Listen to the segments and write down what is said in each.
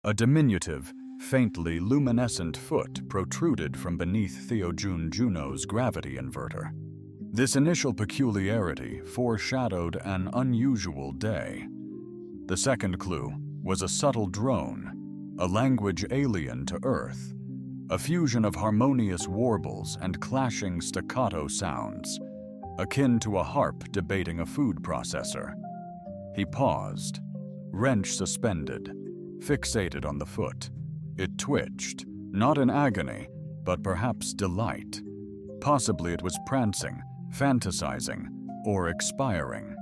A diminutive, faintly luminescent foot protruded from beneath Juno's gravity inverter. This initial peculiarity foreshadowed an unusual day. The second clue was a subtle drone, a language alien to Earth, a fusion of harmonious warbles and clashing staccato sounds, akin to a harp debating a food processor. He paused, wrench suspended, fixated on the foot. It twitched, not in agony, but perhaps delight. Possibly it was prancing, fantasizing, or expiring.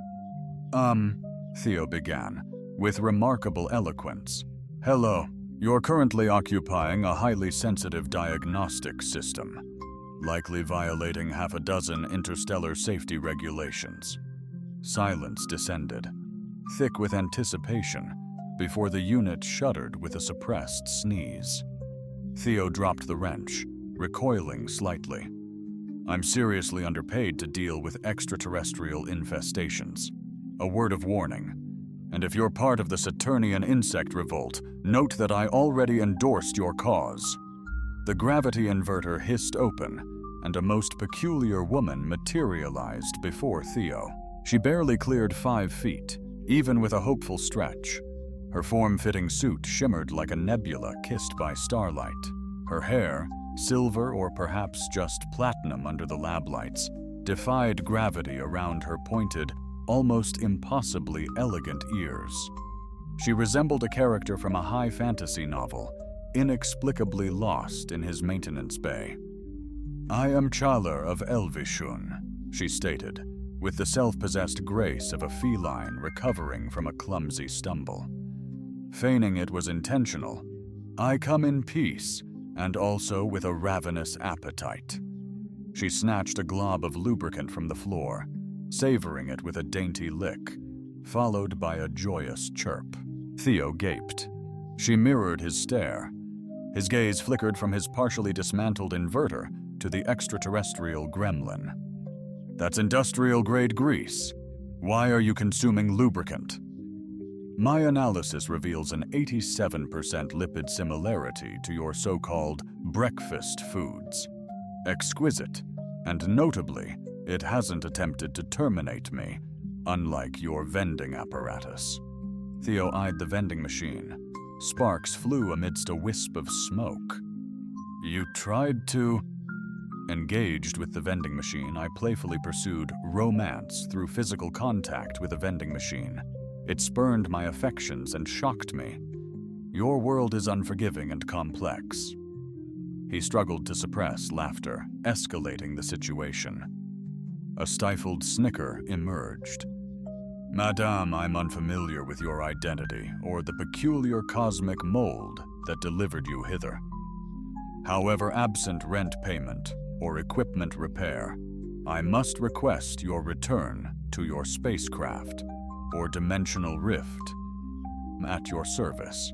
Theo began, with remarkable eloquence. Hello, you're currently occupying a highly sensitive diagnostic system, likely violating half a dozen interstellar safety regulations. Silence descended, thick with anticipation, before the unit shuddered with a suppressed sneeze. Theo dropped the wrench, recoiling slightly. I'm seriously underpaid to deal with extraterrestrial infestations. A word of warning. And if you're part of the Saturnian insect revolt, note that I already endorsed your cause. The gravity inverter hissed open, and a most peculiar woman materialized before Theo. She barely cleared 5 feet, even with a hopeful stretch. Her form-fitting suit shimmered like a nebula kissed by starlight. Her hair, silver or perhaps just platinum under the lab lights, defied gravity around her pointed, almost impossibly elegant ears. She resembled a character from a high fantasy novel, inexplicably lost in his maintenance bay. I am Chaler of Elvishun, she stated, with the self-possessed grace of a feline recovering from a clumsy stumble. Feigning it was intentional, I come in peace, and also with a ravenous appetite. She snatched a glob of lubricant from the floor, savoring it with a dainty lick, followed by a joyous chirp. Theo gaped. She mirrored his stare. His gaze flickered from his partially dismantled inverter to the extraterrestrial gremlin. That's industrial-grade grease. Why are you consuming lubricant? My analysis reveals an 87% lipid similarity to your so-called breakfast foods. Exquisite, and notably, it hasn't attempted to terminate me, unlike your vending apparatus. Theo eyed the vending machine. Sparks flew amidst a wisp of smoke. You tried to... Engaged with the vending machine, I playfully pursued romance through physical contact with a vending machine. It spurned my affections and shocked me. Your world is unforgiving and complex. He struggled to suppress laughter, escalating the situation. A stifled snicker emerged. Madame, I'm unfamiliar with your identity or the peculiar cosmic mold that delivered you hither. However, absent rent payment or equipment repair, I must request your return to your spacecraft or dimensional rift at your service.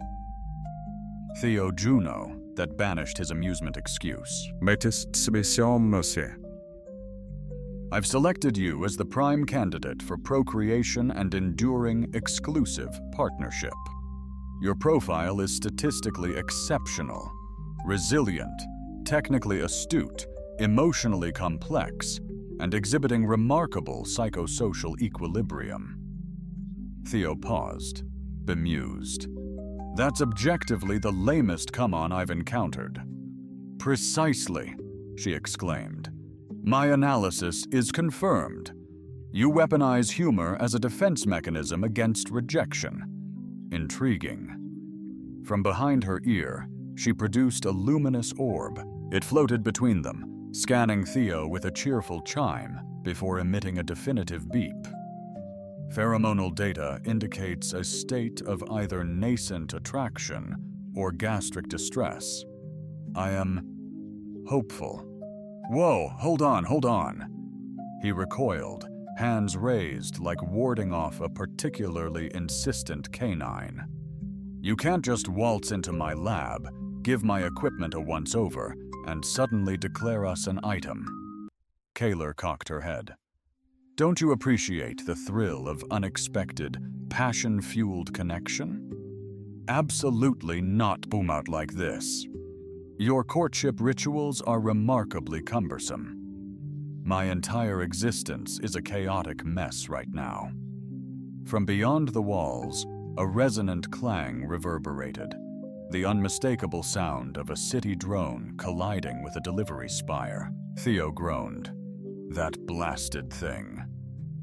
Theo Juno, that banished his amusement excuse. I've selected you as the prime candidate for procreation and enduring exclusive partnership. Your profile is statistically exceptional, resilient, technically astute, emotionally complex, and exhibiting remarkable psychosocial equilibrium. Theo paused, bemused. That's objectively the lamest come-on I've encountered. Precisely, she exclaimed. My analysis is confirmed. You weaponize humor as a defense mechanism against rejection. Intriguing. From behind her ear, she produced a luminous orb. It floated between them, scanning Theo with a cheerful chime before emitting a definitive beep. Pheromonal data indicates a state of either nascent attraction or gastric distress. I am hopeful. Whoa, hold on. He recoiled, hands raised like warding off a particularly insistent canine. You can't just waltz into my lab, give my equipment a once-over, and suddenly declare us an item. Kaler cocked her head. Don't you appreciate the thrill of unexpected, passion-fueled connection? Absolutely not boom out like this. Your courtship rituals are remarkably cumbersome. My entire existence is a chaotic mess right now. From beyond the walls, a resonant clang reverberated, the unmistakable sound of a city drone colliding with a delivery spire. Theo groaned. That blasted thing.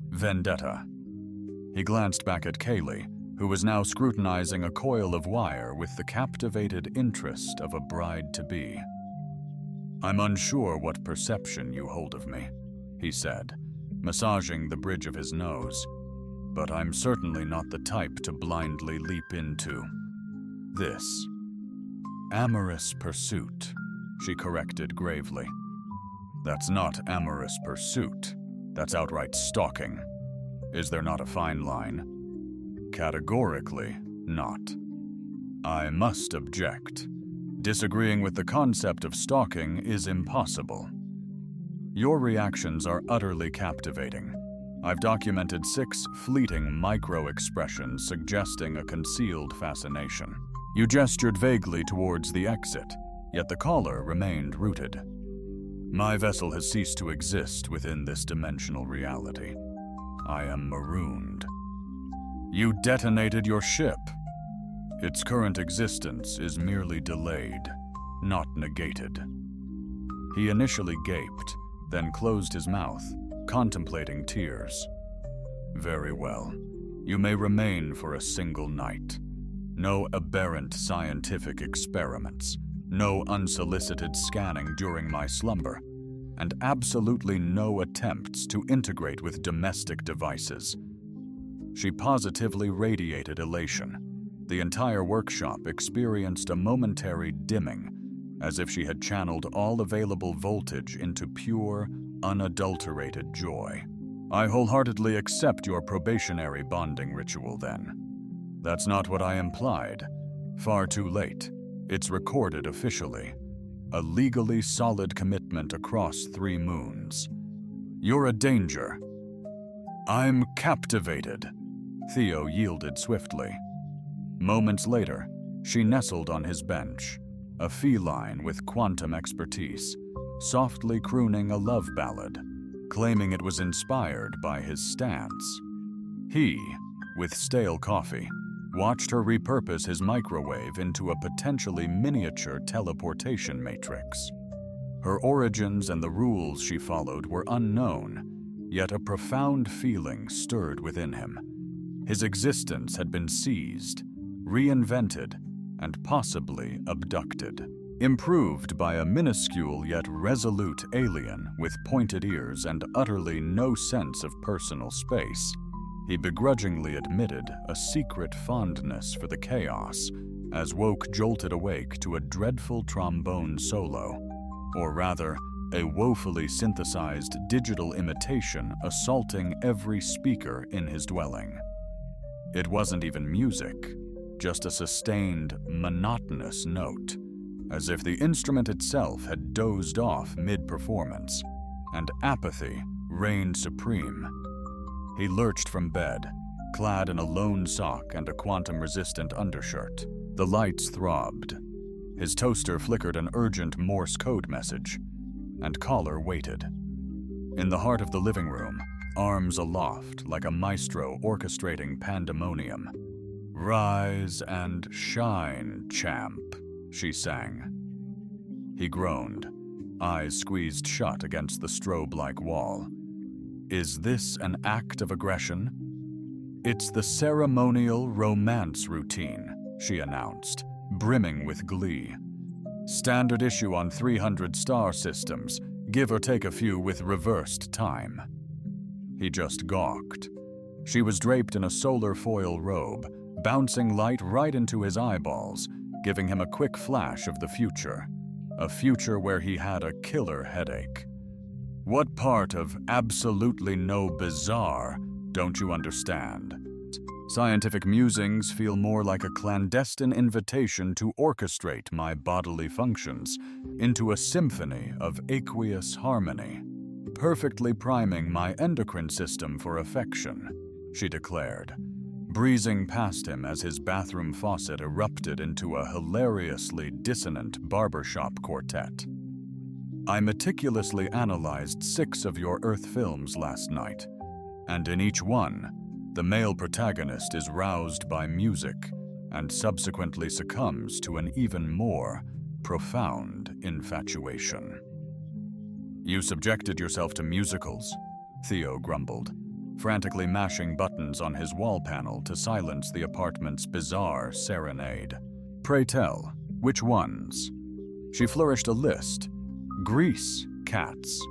Vendetta. He glanced back at Kaylee, who was now scrutinizing a coil of wire with the captivated interest of a bride-to-be. I'm unsure what perception you hold of me, he said, massaging the bridge of his nose, but I'm certainly not the type to blindly leap into this. Amorous pursuit, she corrected gravely. That's not amorous pursuit. That's outright stalking. Is there not a fine line? Categorically not. I must object. Disagreeing with the concept of stalking is impossible. Your reactions are utterly captivating. I've documented 6 fleeting micro-expressions suggesting a concealed fascination. You gestured vaguely towards the exit, yet the caller remained rooted. My vessel has ceased to exist within this dimensional reality. I am marooned. You detonated your ship. Its current existence is merely delayed, not negated. He initially gaped, then closed his mouth, contemplating tears. Very well. You may remain for a single night. No aberrant scientific experiments, no unsolicited scanning during my slumber, and absolutely no attempts to integrate with domestic devices. She positively radiated elation. The entire workshop experienced a momentary dimming, as if she had channeled all available voltage into pure, unadulterated joy. I wholeheartedly accept your probationary bonding ritual, then. That's not what I implied. Far too late. It's recorded officially. A legally solid commitment across 3 moons. You're a danger. I'm captivated. Theo yielded swiftly. Moments later, she nestled on his bench, a feline with quantum expertise, softly crooning a love ballad, claiming it was inspired by his stance. He, with stale coffee, watched her repurpose his microwave into a potentially miniature teleportation matrix. Her origins and the rules she followed were unknown, yet a profound feeling stirred within him. His existence had been seized, reinvented, and possibly abducted. Improved by a minuscule yet resolute alien with pointed ears and utterly no sense of personal space, he begrudgingly admitted a secret fondness for the chaos as Woke jolted awake to a dreadful trombone solo, or rather, a woefully synthesized digital imitation assaulting every speaker in his dwelling. It wasn't even music, just a sustained, monotonous note, as if the instrument itself had dozed off mid-performance, and apathy reigned supreme. He lurched from bed, clad in a lone sock and a quantum-resistant undershirt. The lights throbbed. His toaster flickered an urgent Morse code message, and caller waited. In the heart of the living room, arms aloft like a maestro orchestrating pandemonium. "Rise and shine, champ," she sang. He groaned, eyes squeezed shut against the strobe-like wall. Is this an act of aggression? It's the ceremonial romance routine, she announced, brimming with glee. Standard issue on 300 star systems, give or take a few with reversed time. He just gawked. She was draped in a solar foil robe, bouncing light right into his eyeballs, giving him a quick flash of the future. A future where he had a killer headache. What part of absolutely no bizarre don't you understand? Scientific musings feel more like a clandestine invitation to orchestrate my bodily functions into a symphony of aqueous harmony, perfectly priming my endocrine system for affection, she declared, breezing past him as his bathroom faucet erupted into a hilariously dissonant barbershop quartet. I meticulously analyzed 6 of your Earth films last night, and in each one, the male protagonist is roused by music and subsequently succumbs to an even more profound infatuation. You subjected yourself to musicals, Theo grumbled, frantically mashing buttons on his wall panel to silence the apartment's bizarre serenade. Pray tell, which ones? She flourished a list. Grease, Cats.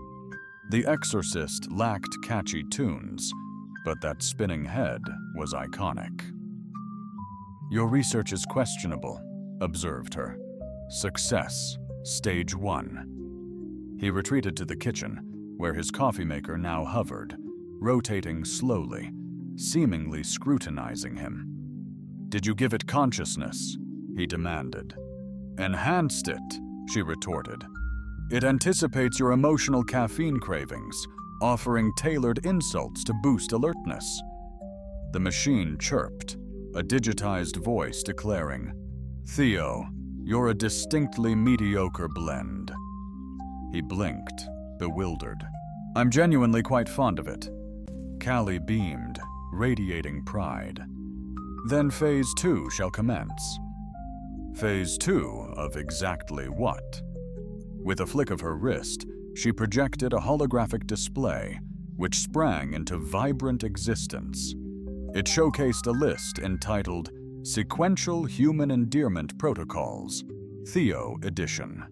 The Exorcist lacked catchy tunes, but that spinning head was iconic. Your research is questionable, observed her. Success, stage 1. He retreated to the kitchen, where his coffee maker now hovered, rotating slowly, seemingly scrutinizing him. Did you give it consciousness? He demanded. Enhanced it, she retorted. It anticipates your emotional caffeine cravings, offering tailored insults to boost alertness. The machine chirped, a digitized voice declaring, Theo, you're a distinctly mediocre blend. He blinked, bewildered. I'm genuinely quite fond of it. Callie beamed, radiating pride. Then Phase 2 shall commence. Phase 2 of exactly what? With a flick of her wrist, she projected a holographic display, which sprang into vibrant existence. It showcased a list entitled Sequential Human Endearment Protocols, Theo Edition.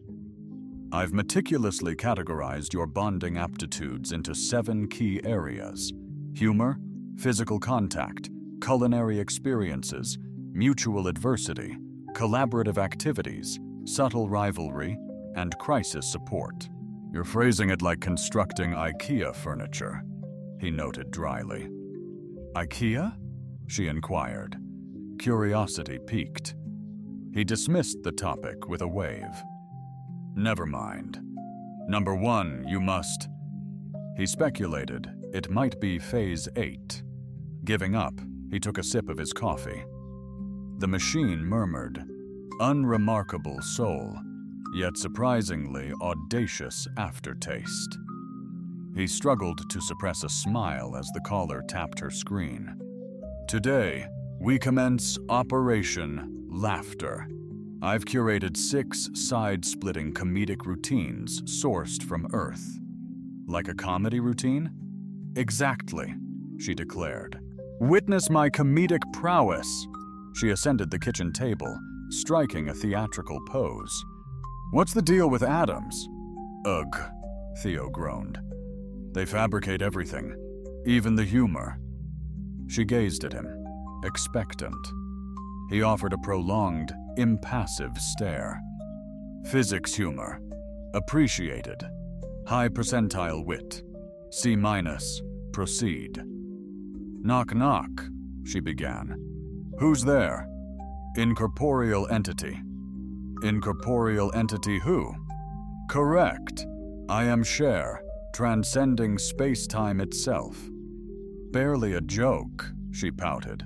I've meticulously categorized your bonding aptitudes into 7 key areas: humor, physical contact, culinary experiences, mutual adversity, collaborative activities, subtle rivalry, and crisis support. You're phrasing it like constructing IKEA furniture, he noted dryly. IKEA? She inquired. Curiosity piqued. He dismissed the topic with a wave. Never mind. Number 1, you must... He speculated it might be Phase 8. Giving up, he took a sip of his coffee. The machine murmured, unremarkable soul, yet surprisingly audacious aftertaste. He struggled to suppress a smile as the caller tapped her screen. Today, we commence Operation Laughter. I've curated 6 side-splitting comedic routines sourced from Earth. Like a comedy routine? Exactly, she declared. Witness my comedic prowess. She ascended the kitchen table, striking a theatrical pose. What's the deal with atoms? Ugh, Theo groaned. They fabricate everything, even the humor. She gazed at him, expectant. He offered a prolonged, impassive stare. Physics humor. Appreciated. High percentile wit. C-. Proceed. Knock knock, she began. Who's there? Incorporeal entity. Incorporeal entity who? Correct. I am Cher, transcending space-time itself. Barely a joke, she pouted.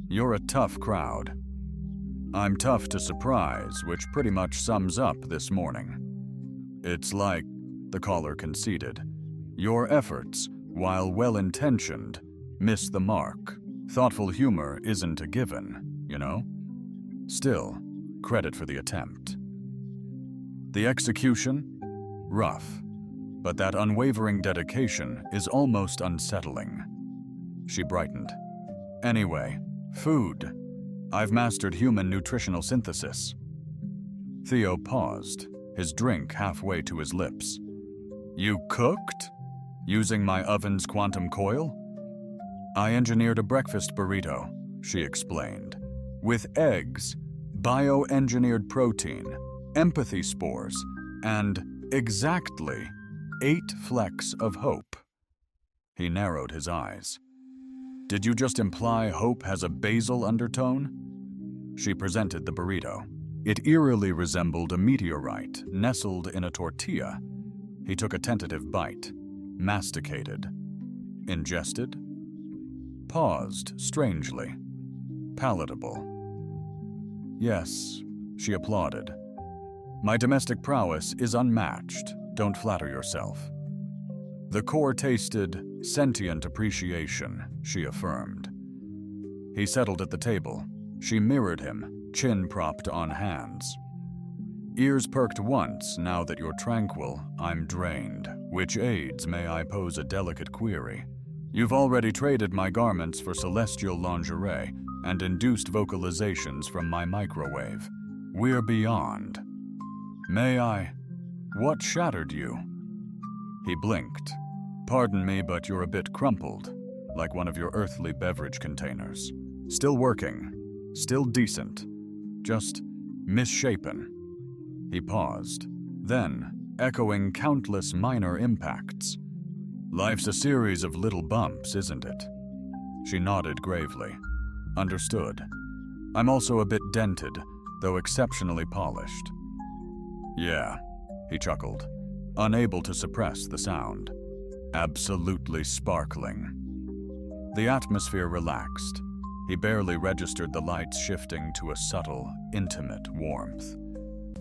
You're a tough crowd. I'm tough to surprise, which pretty much sums up this morning. It's like, the caller conceded, your efforts, while well-intentioned, miss the mark. Thoughtful humor isn't a given, you know? Still, credit for the attempt. The execution? Rough. But that unwavering dedication is almost unsettling. She brightened. Anyway, food. I've mastered human nutritional synthesis. Theo paused, his drink halfway to his lips. You cooked? Using my oven's quantum coil? I engineered a breakfast burrito, she explained. With eggs, bioengineered protein, empathy spores, and exactly 8 flecks of hope. He narrowed his eyes. Did you just imply hope has a basal undertone? She presented the burrito. It eerily resembled a meteorite nestled in a tortilla. He took a tentative bite, masticated, ingested, paused strangely. palatable. Yes, she applauded. My domestic prowess is unmatched, don't flatter yourself. The core tasted sentient appreciation, she affirmed. He settled at the table. She mirrored him, chin propped on hands. Ears perked once, now that you're tranquil, I'm drained. Which aids, may I pose a delicate query? You've already traded my garments for celestial lingerie and induced vocalizations from my microwave. We're beyond. May I? What shattered you? He blinked. Pardon me, but you're a bit crumpled, like one of your earthly beverage containers. Still working, still decent, just misshapen. He paused, then, echoing countless minor impacts. Life's a series of little bumps, isn't it? She nodded gravely. Understood. I'm also a bit dented, though exceptionally polished. Yeah, he chuckled, unable to suppress the sound. Absolutely sparkling. The atmosphere relaxed. He barely registered the lights shifting to a subtle, intimate warmth.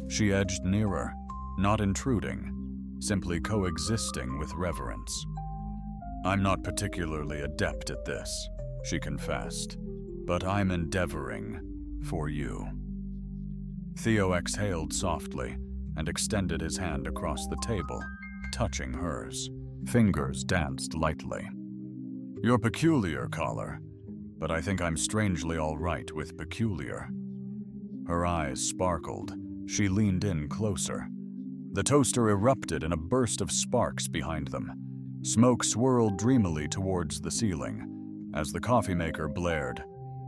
She edged nearer, not intruding, simply coexisting with reverence. I'm not particularly adept at this, she confessed, but I'm endeavoring for you. Theo exhaled softly and extended his hand across the table, touching hers. Fingers danced lightly. You're peculiar, caller, but I think I'm strangely all right with peculiar. Her eyes sparkled. She leaned in closer. The toaster erupted in a burst of sparks behind them. Smoke swirled dreamily towards the ceiling as the coffee maker blared.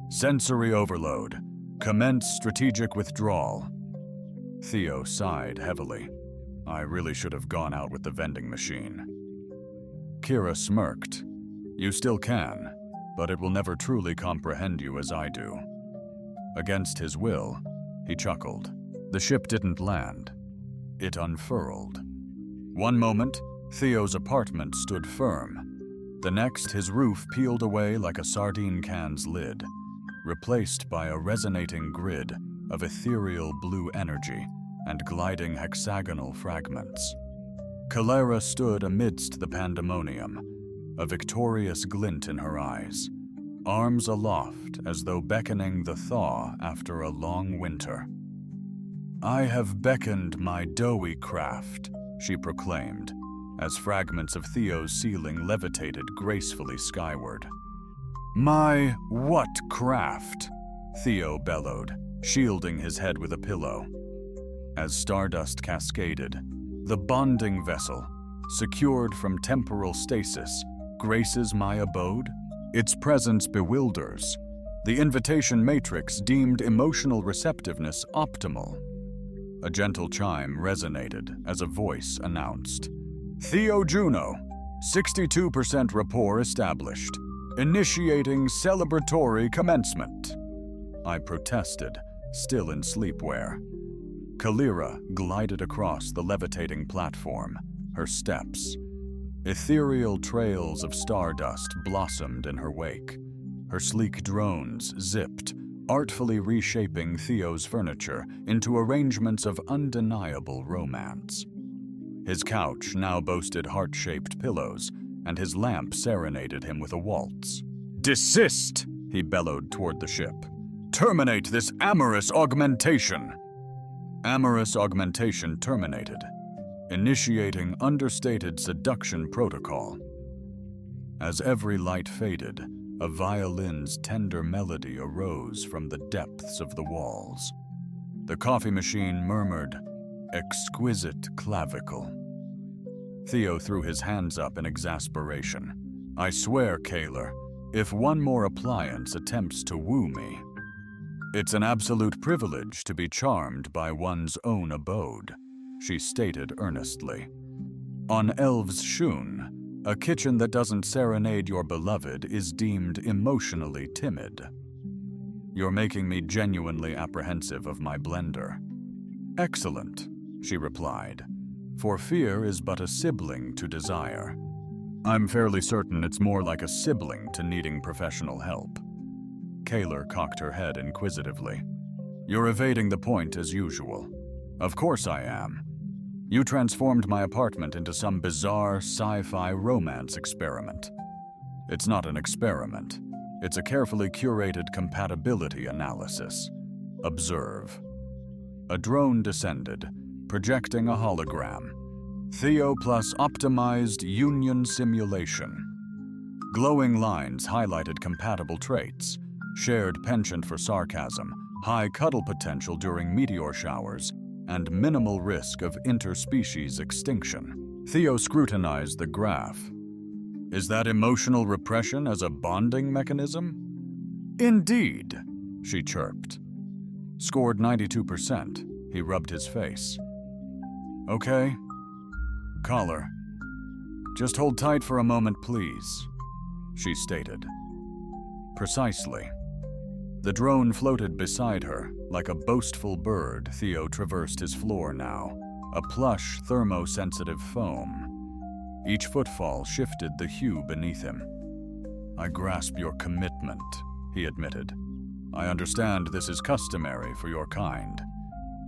Sensory overload. Commence strategic withdrawal. Theo sighed heavily. I really should have gone out with the vending machine. Kira smirked. You still can, but it will never truly comprehend you as I do. Against his will, he chuckled. The ship didn't land. It unfurled. One moment, Theo's apartment stood firm. The next, his roof peeled away like a sardine can's lid, replaced by a resonating grid of ethereal blue energy and gliding hexagonal fragments. Calera stood amidst the pandemonium, a victorious glint in her eyes, arms aloft as though beckoning the thaw after a long winter. I have beckoned my doughy craft, she proclaimed, as fragments of Theo's ceiling levitated gracefully skyward. My what craft? Theo bellowed, shielding his head with a pillow. As stardust cascaded, the bonding vessel, secured from temporal stasis, graces my abode. Its presence bewilders. The invitation matrix deemed emotional receptiveness optimal. A gentle chime resonated as a voice announced. Theo Juno, 62% rapport established. Initiating celebratory commencement. I protested, still in sleepwear. Calera glided across the levitating platform, her steps. Ethereal trails of stardust blossomed in her wake. Her sleek drones zipped, artfully reshaping Theo's furniture into arrangements of undeniable romance. His couch now boasted heart-shaped pillows, and his lamp serenaded him with a waltz. Desist, he bellowed toward the ship. Terminate this amorous augmentation. Amorous augmentation terminated, initiating understated seduction protocol. As every light faded, a violin's tender melody arose from the depths of the walls. The coffee machine murmured, exquisite clavicle. Theo threw his hands up in exasperation. I swear, Kaler, if one more appliance attempts to woo me, it's an absolute privilege to be charmed by one's own abode, she stated earnestly. On Elves Shun, a kitchen that doesn't serenade your beloved is deemed emotionally timid. You're making me genuinely apprehensive of my blender. Excellent, she replied, for fear is but a sibling to desire. I'm fairly certain it's more like a sibling to needing professional help. Kaler cocked her head inquisitively. "You're evading the point as usual." "Of course I am. You transformed my apartment into some bizarre sci-fi romance experiment." "It's not an experiment. It's a carefully curated compatibility analysis. Observe." A drone descended, projecting a hologram. Theo plus optimized union simulation. Glowing lines highlighted compatible traits: shared penchant for sarcasm, high cuddle potential during meteor showers, and minimal risk of interspecies extinction. Theo scrutinized the graph. "Is that emotional repression as a bonding mechanism?" "Indeed," she chirped. "Scored 92%. He rubbed his face. "Okay. Caller. Just hold tight for a moment, please," she stated. Precisely. The drone floated beside her. Like a boastful bird, Theo traversed his floor now, a plush, thermosensitive foam. Each footfall shifted the hue beneath him. "I grasp your commitment," he admitted. "I understand this is customary for your kind,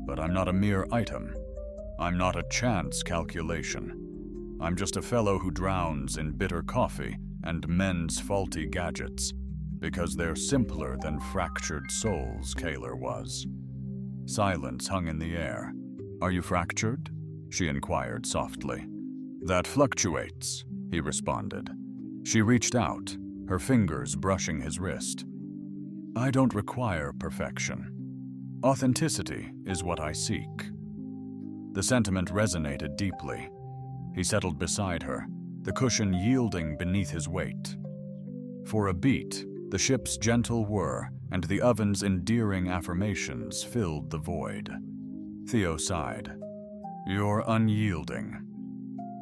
but I'm not a mere item. I'm not a chance calculation. I'm just a fellow who drowns in bitter coffee and mends faulty gadgets, because they're simpler than fractured souls," Kaler was. Silence hung in the air. "Are you fractured?" she inquired softly. "That fluctuates," he responded. She reached out, her fingers brushing his wrist. "I don't require perfection. Authenticity is what I seek." The sentiment resonated deeply. He settled beside her, the cushion yielding beneath his weight. For a beat, the ship's gentle whir and the oven's endearing affirmations filled the void. Theo sighed. "You're unyielding."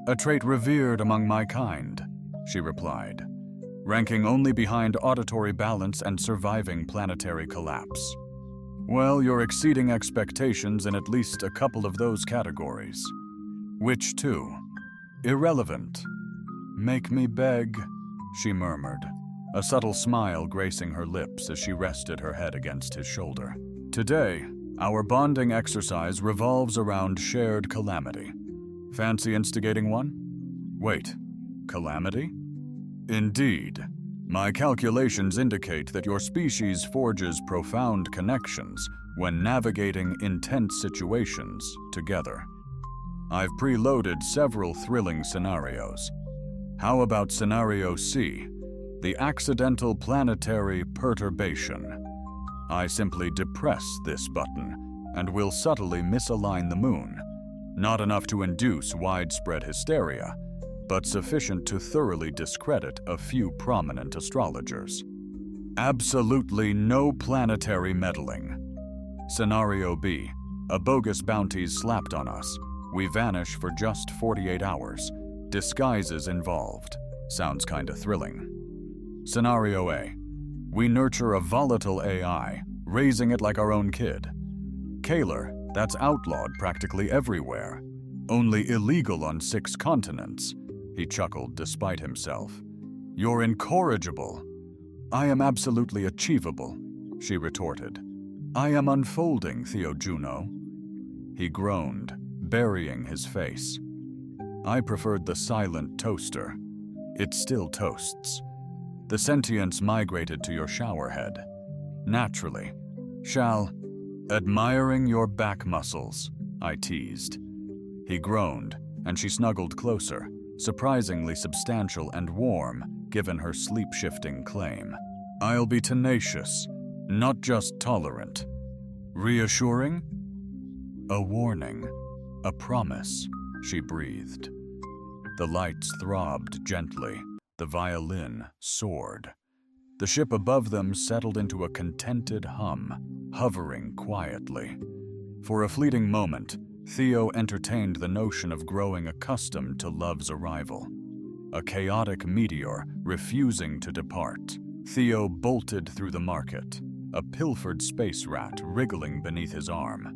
"A trait revered among my kind," she replied, "ranking only behind auditory balance and surviving planetary collapse." "Well, you're exceeding expectations in at least a couple of those categories." "Which two?" "Irrelevant." "Make me beg," she murmured, a subtle smile gracing her lips as she rested her head against his shoulder. "Today, our bonding exercise revolves around shared calamity. Fancy instigating one?" "Wait, calamity?" "Indeed. My calculations indicate that your species forges profound connections when navigating intense situations together. I've preloaded several thrilling scenarios. How about Scenario C, the accidental planetary perturbation? I simply depress this button, and will subtly misalign the moon. Not enough to induce widespread hysteria, but sufficient to thoroughly discredit a few prominent astrologers. Absolutely no planetary meddling. Scenario B, a bogus bounty's slapped on us. We vanish for just 48 hours. Disguises involved. Sounds kinda thrilling. Scenario A, we nurture a volatile AI, raising it like our own kid. Kaler, that's outlawed practically everywhere. Only illegal on 6 continents. He chuckled despite himself. "You're incorrigible." "I am absolutely achievable," she retorted. "I am unfolding, Theo Juno." He groaned, burying his face. "I preferred the silent toaster. It still toasts. The sentience migrated to your shower head. Naturally. Admiring your back muscles," I teased. He groaned, and she snuggled closer, surprisingly substantial and warm, given her sleep-shifting claim. "I'll be tenacious, not just tolerant." "Reassuring?" "A warning, a promise," she breathed. The lights throbbed gently, the violin soared. The ship above them settled into a contented hum, hovering quietly. For a fleeting moment, Theo entertained the notion of growing accustomed to love's arrival. A chaotic meteor refusing to depart, Theo bolted through the market, a pilfered space rat wriggling beneath his arm.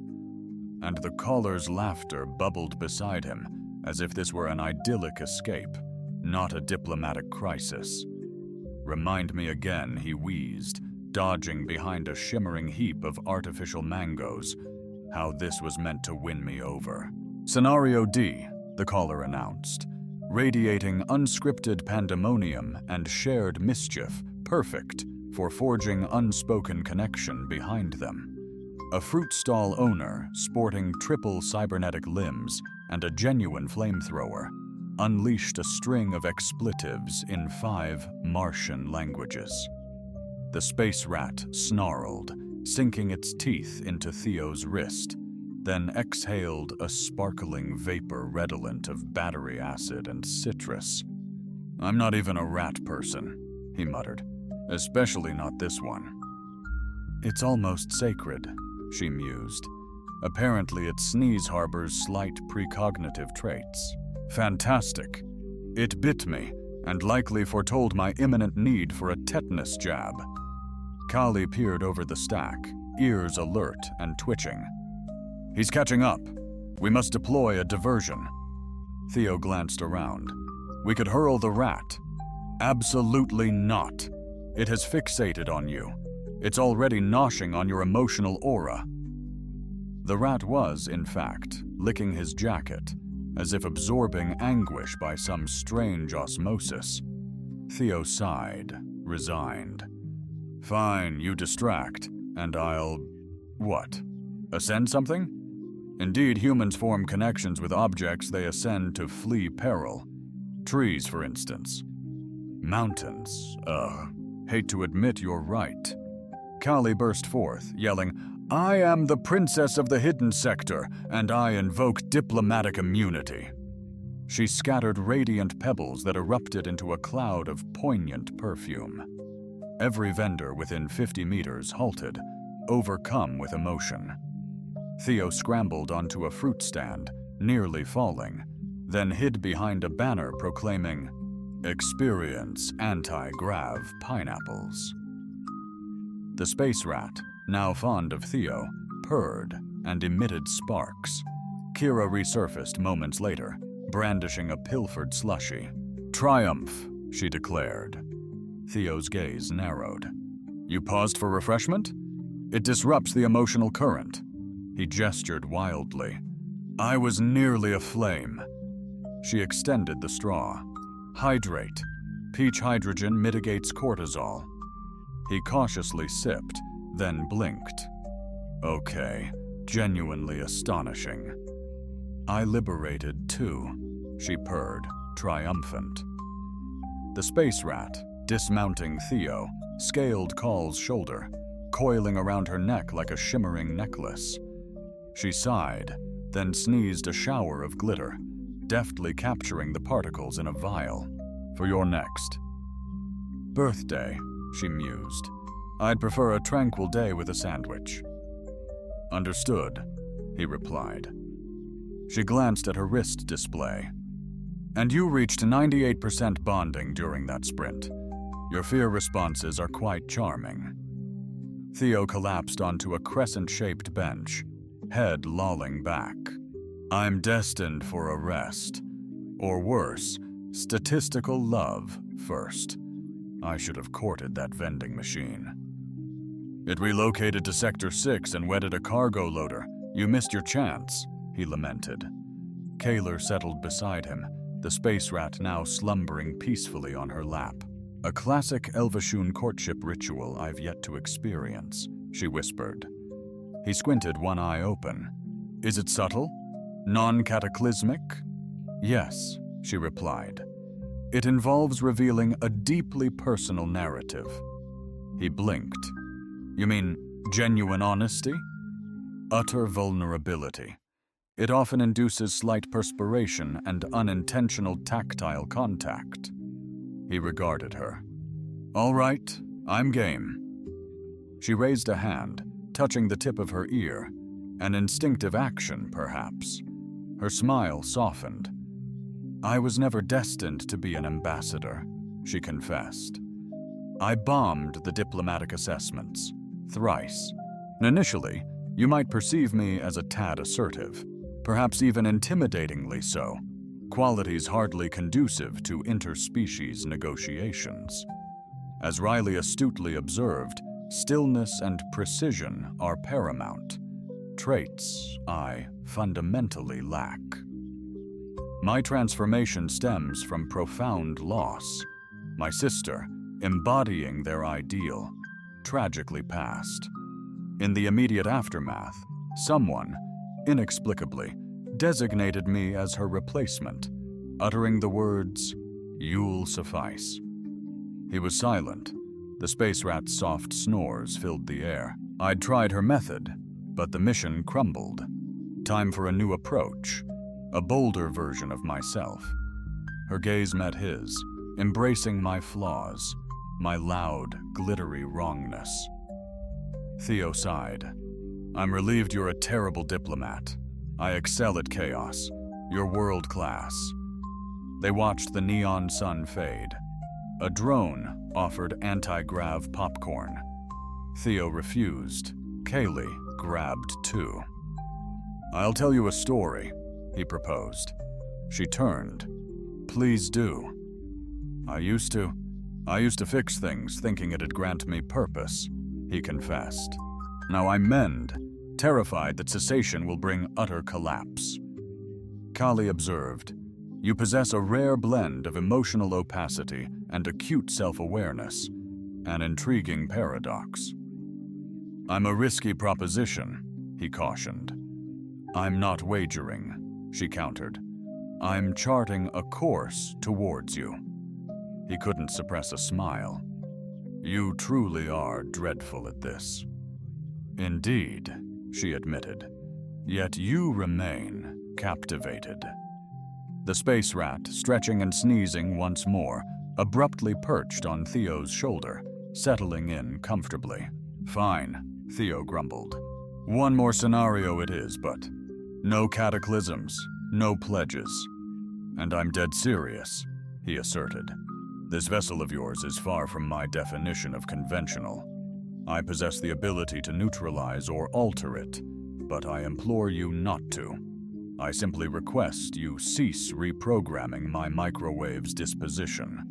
And the caller's laughter bubbled beside him, as if this were an idyllic escape, not a diplomatic crisis. "Remind me again," he wheezed, dodging behind a shimmering heap of artificial mangoes. How this was meant to win me over. Scenario D, the caller announced, radiating unscripted pandemonium and shared mischief, perfect for forging unspoken connection behind them. A fruit stall owner, sporting triple cybernetic limbs and a genuine flamethrower, unleashed a string of expletives in 5 Martian languages. The space rat snarled, sinking its teeth into Theo's wrist, then exhaled a sparkling vapor redolent of battery acid and citrus. "I'm not even a rat person," he muttered, "especially not this one." "It's almost sacred," she mused. "Apparently its sneeze harbors slight precognitive traits. Fantastic. It bit me, and likely foretold my imminent need for a tetanus jab." Kali peered over the stack, ears alert and twitching. "He's catching up. We must deploy a diversion." Theo glanced around. "We could hurl the rat." "Absolutely not. It has fixated on you. It's already noshing on your emotional aura." The rat was, in fact, licking his jacket, as if absorbing anguish by some strange osmosis. Theo sighed, resigned. "Fine, you distract, and I'll... what? Ascend something? Indeed, humans form connections with objects they ascend to flee peril. Trees, for instance. Mountains. Hate to admit you're right." Kali burst forth, yelling, "I am the princess of the hidden sector, and I invoke diplomatic immunity." She scattered radiant pebbles that erupted into a cloud of poignant perfume. Every vendor within 50 meters halted, overcome with emotion. Theo scrambled onto a fruit stand, nearly falling, then hid behind a banner proclaiming, "Experience anti-grav pineapples." The space rat, now fond of Theo, purred and emitted sparks. Kira resurfaced moments later, brandishing a pilfered slushie. "Triumph," she declared. Theo's gaze narrowed. "You paused for refreshment? It disrupts the emotional current." He gestured wildly. "I was nearly aflame." She extended the straw. "Hydrate. Peach hydrogen mitigates cortisol." He cautiously sipped, then blinked. "Okay, genuinely astonishing." "I liberated too," she purred, triumphant. The space rat, dismounting Theo, scaled Call's shoulder, coiling around her neck like a shimmering necklace. She sighed, then sneezed a shower of glitter, deftly capturing the particles in a vial. "For your next birthday," she mused. "I'd prefer a tranquil day with a sandwich." "Understood," he replied. She glanced at her wrist display. "And you reached 98% bonding during that sprint. Your fear responses are quite charming." Theo collapsed onto a crescent-shaped bench, head lolling back. "I'm destined for a rest. Or worse, statistical love first. I should have courted that vending machine." "It relocated to Sector 6 and wedded a cargo loader. You missed your chance," he lamented. Kaler settled beside him, the space rat now slumbering peacefully on her lap. "A classic Elvashun courtship ritual I've yet to experience," she whispered. He squinted, one eye open. "Is it subtle? Non-cataclysmic?" "Yes," she replied. "It involves revealing a deeply personal narrative." He blinked. "You mean genuine honesty?" "Utter vulnerability. It often induces slight perspiration and unintentional tactile contact." He regarded her. "All right, I'm game." She raised a hand, touching the tip of her ear, an instinctive action, perhaps. Her smile softened. "I was never destined to be an ambassador," she confessed. "I bombed the diplomatic assessments, thrice. Initially, you might perceive me as a tad assertive, perhaps even intimidatingly so, qualities hardly conducive to interspecies negotiations. As Riley astutely observed, Stillness and precision are paramount, traits I fundamentally lack. My transformation stems from profound loss. My sister, embodying their ideal, tragically passed. In the immediate aftermath, someone, inexplicably, designated me as her replacement, uttering the words, "You'll suffice." He was silent. The space rat's soft snores filled the air. I'd tried her method, but the mission crumbled. Time for a new approach, a bolder version of myself. Her gaze met his, embracing my flaws, my loud, glittery wrongness. Theo sighed. "I'm relieved you're a terrible diplomat. I excel at chaos. You're world class." They watched the neon sun fade. A drone offered anti-grav popcorn. Theo refused. Kaylee grabbed two. "I'll tell you a story," he proposed. She turned. "Please do." I used to fix things thinking it'd grant me purpose," he confessed. "Now I mend, terrified that cessation will bring utter collapse." Kali observed, "You possess a rare blend of emotional opacity and acute self-awareness, an intriguing paradox." "I'm a risky proposition," he cautioned. "I'm not wagering," she countered. "I'm charting a course towards you." He couldn't suppress a smile. "You truly are dreadful at this." "Indeed," she admitted. "Yet you remain captivated." The space rat, stretching and sneezing once more, abruptly perched on Theo's shoulder, settling in comfortably. "Fine," Theo grumbled. "One more scenario it is, but no cataclysms, no pledges." "And I'm dead serious," he asserted. "This vessel of yours is far from my definition of conventional. I possess the ability to neutralize or alter it, but I implore you not to. I simply request you cease reprogramming my microwave's disposition.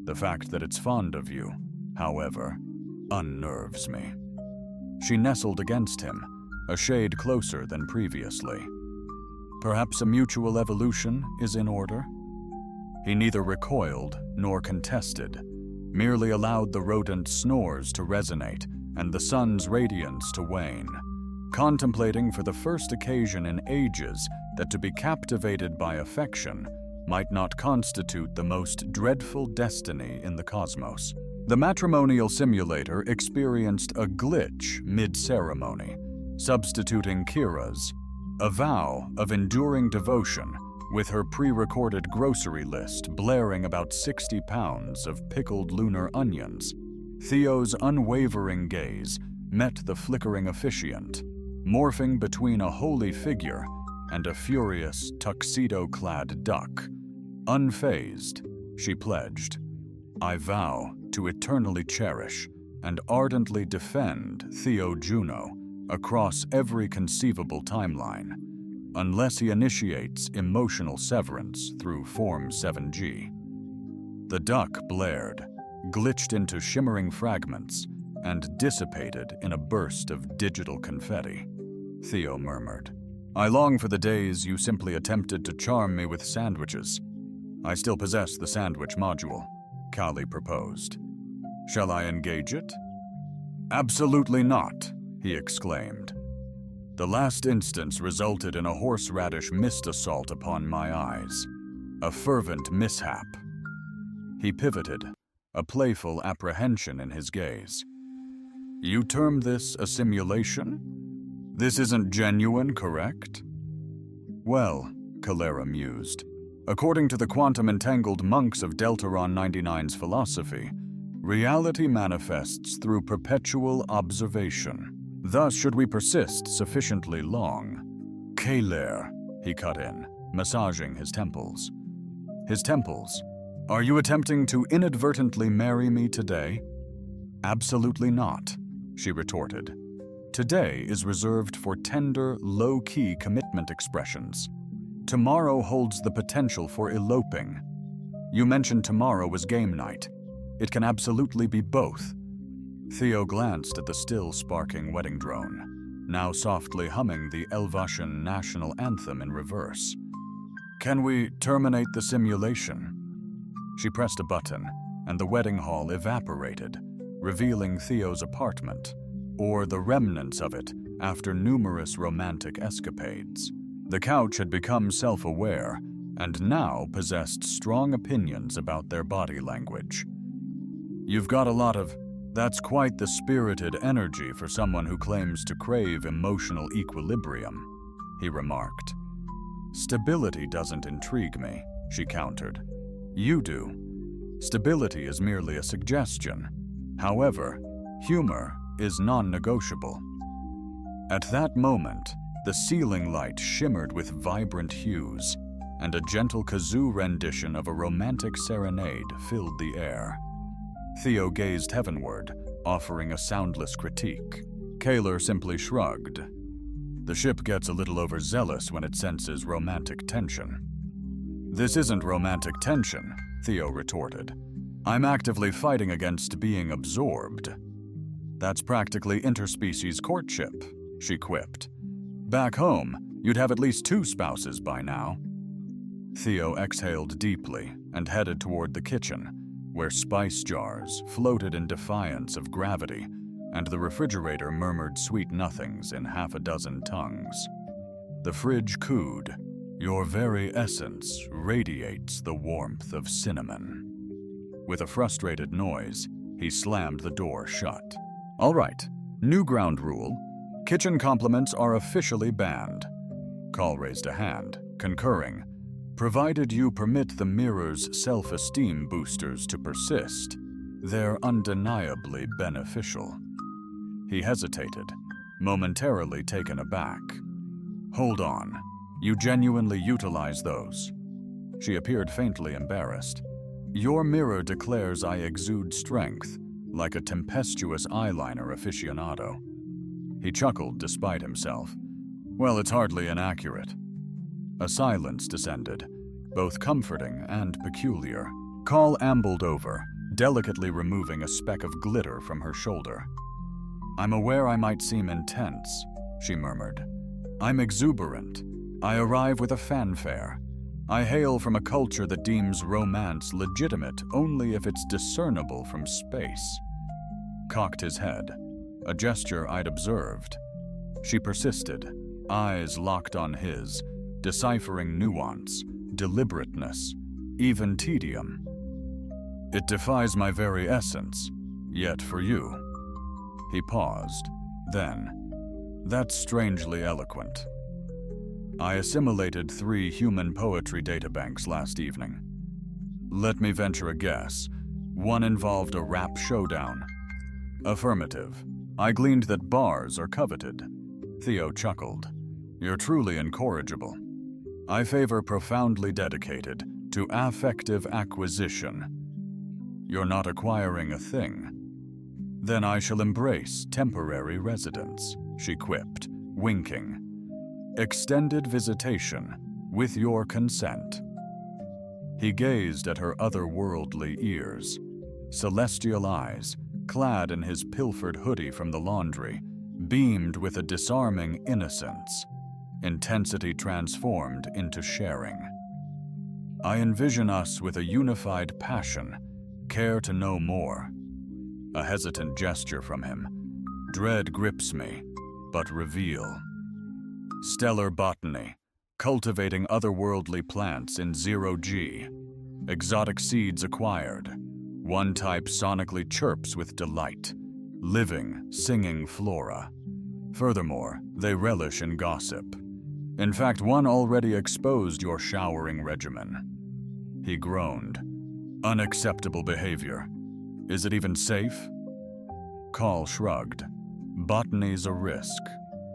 The fact that it's fond of you, however, unnerves me." She nestled against him, a shade closer than previously. "Perhaps a mutual evolution is in order?" He neither recoiled nor contested, merely allowed the rodent's snores to resonate and the sun's radiance to wane, contemplating for the first occasion in ages that to be captivated by affection might not constitute the most dreadful destiny in the cosmos. The matrimonial simulator experienced a glitch mid-ceremony, substituting Kira's, a vow of enduring devotion, with her pre-recorded grocery list blaring about 60 pounds of pickled lunar onions. Theo's unwavering gaze met the flickering officiant, morphing between a holy figure and a furious, tuxedo-clad duck. Unfazed, she pledged, "I vow to eternally cherish and ardently defend Theo Juno across every conceivable timeline, unless he initiates emotional severance through Form 7G. The duck blared, glitched into shimmering fragments, and dissipated in a burst of digital confetti. Theo murmured, "I long for the days you simply attempted to charm me with sandwiches." "I still possess the sandwich module," Kali proposed. "Shall I engage it?" "Absolutely not," he exclaimed. The last instance resulted in a horseradish mist assault upon my eyes, a fervent mishap. He pivoted, a playful apprehension in his gaze. "You term this a simulation? This isn't genuine, correct?" "Well," Calera mused, "according to the quantum-entangled monks of Deltaron 99's philosophy, reality manifests through perpetual observation. Thus, should we persist sufficiently long..." "Kaler," he cut in, massaging his temples. His temples? "Are you attempting to inadvertently marry me today?" "Absolutely not," she retorted. "Today is reserved for tender, low-key commitment expressions. Tomorrow holds the potential for eloping. You mentioned tomorrow was game night. It can absolutely be both. Theo glanced at the still sparking wedding drone, now softly humming the Elvashan national anthem in reverse. "Can we terminate the simulation?" She pressed a button, and the wedding hall evaporated, revealing Theo's apartment, or the remnants of it after numerous romantic escapades. The couch had become self-aware, and now possessed strong opinions about their body language. "You've got a lot of... That's quite the spirited energy for someone who claims to crave emotional equilibrium," he remarked. "Stability doesn't intrigue me," she countered. "You do. Stability is merely a suggestion. However, humor is non-negotiable." At that moment, the ceiling light shimmered with vibrant hues, and a gentle kazoo rendition of a romantic serenade filled the air. Theo gazed heavenward, offering a soundless critique. Kaler simply shrugged. "The ship gets a little overzealous when it senses romantic tension." "This isn't romantic tension," Theo retorted. "I'm actively fighting against being absorbed." "That's practically interspecies courtship," she quipped. "Back home, you'd have at least 2 spouses by now." Theo exhaled deeply and headed toward the kitchen, where spice jars floated in defiance of gravity, and the refrigerator murmured sweet nothings in half a dozen tongues. The fridge cooed. "Your very essence radiates the warmth of cinnamon." With a frustrated noise, he slammed the door shut. "All right, new ground rule. Kitchen compliments are officially banned." Call raised a hand, concurring. "Provided you permit the mirror's self-esteem boosters to persist, they're undeniably beneficial." He hesitated, momentarily taken aback. "Hold on, you genuinely utilize those?" She appeared faintly embarrassed. "Your mirror declares I exude strength, like a tempestuous eyeliner aficionado." He chuckled despite himself. "Well, it's hardly inaccurate." A silence descended, both comforting and peculiar. Call ambled over, delicately removing a speck of glitter from her shoulder. "I'm aware I might seem intense," she murmured. "I'm exuberant. I arrive with a fanfare. I hail from a culture that deems romance legitimate only if it's discernible from space." Cocked his head, a gesture I'd observed. She persisted, eyes locked on his, deciphering nuance, deliberateness, even tedium. "It defies my very essence, yet for you." He paused, then, "That's strangely eloquent." "I assimilated 3 human poetry databanks last evening. Let me venture a guess. One involved a rap showdown." "Affirmative. I gleaned that bars are coveted." Theo chuckled. "You're truly incorrigible. I favor profoundly dedicated to affective acquisition." "You're not acquiring a thing." "Then I shall embrace temporary residence," she quipped, winking. "Extended visitation, with your consent." He gazed at her otherworldly ears. Celestial eyes, clad in his pilfered hoodie from the laundry, beamed with a disarming innocence. Intensity transformed into sharing. "I envision us with a unified passion. Care to know more?" A hesitant gesture from him. "Dread grips me, but reveal." "Stellar botany, cultivating otherworldly plants in 0G. Exotic seeds acquired. One type sonically chirps with delight. Living, singing flora. Furthermore, they relish in gossip. In fact, one already exposed your showering regimen." He groaned. "Unacceptable behavior. Is it even safe?" Call shrugged. "Botany's a risk.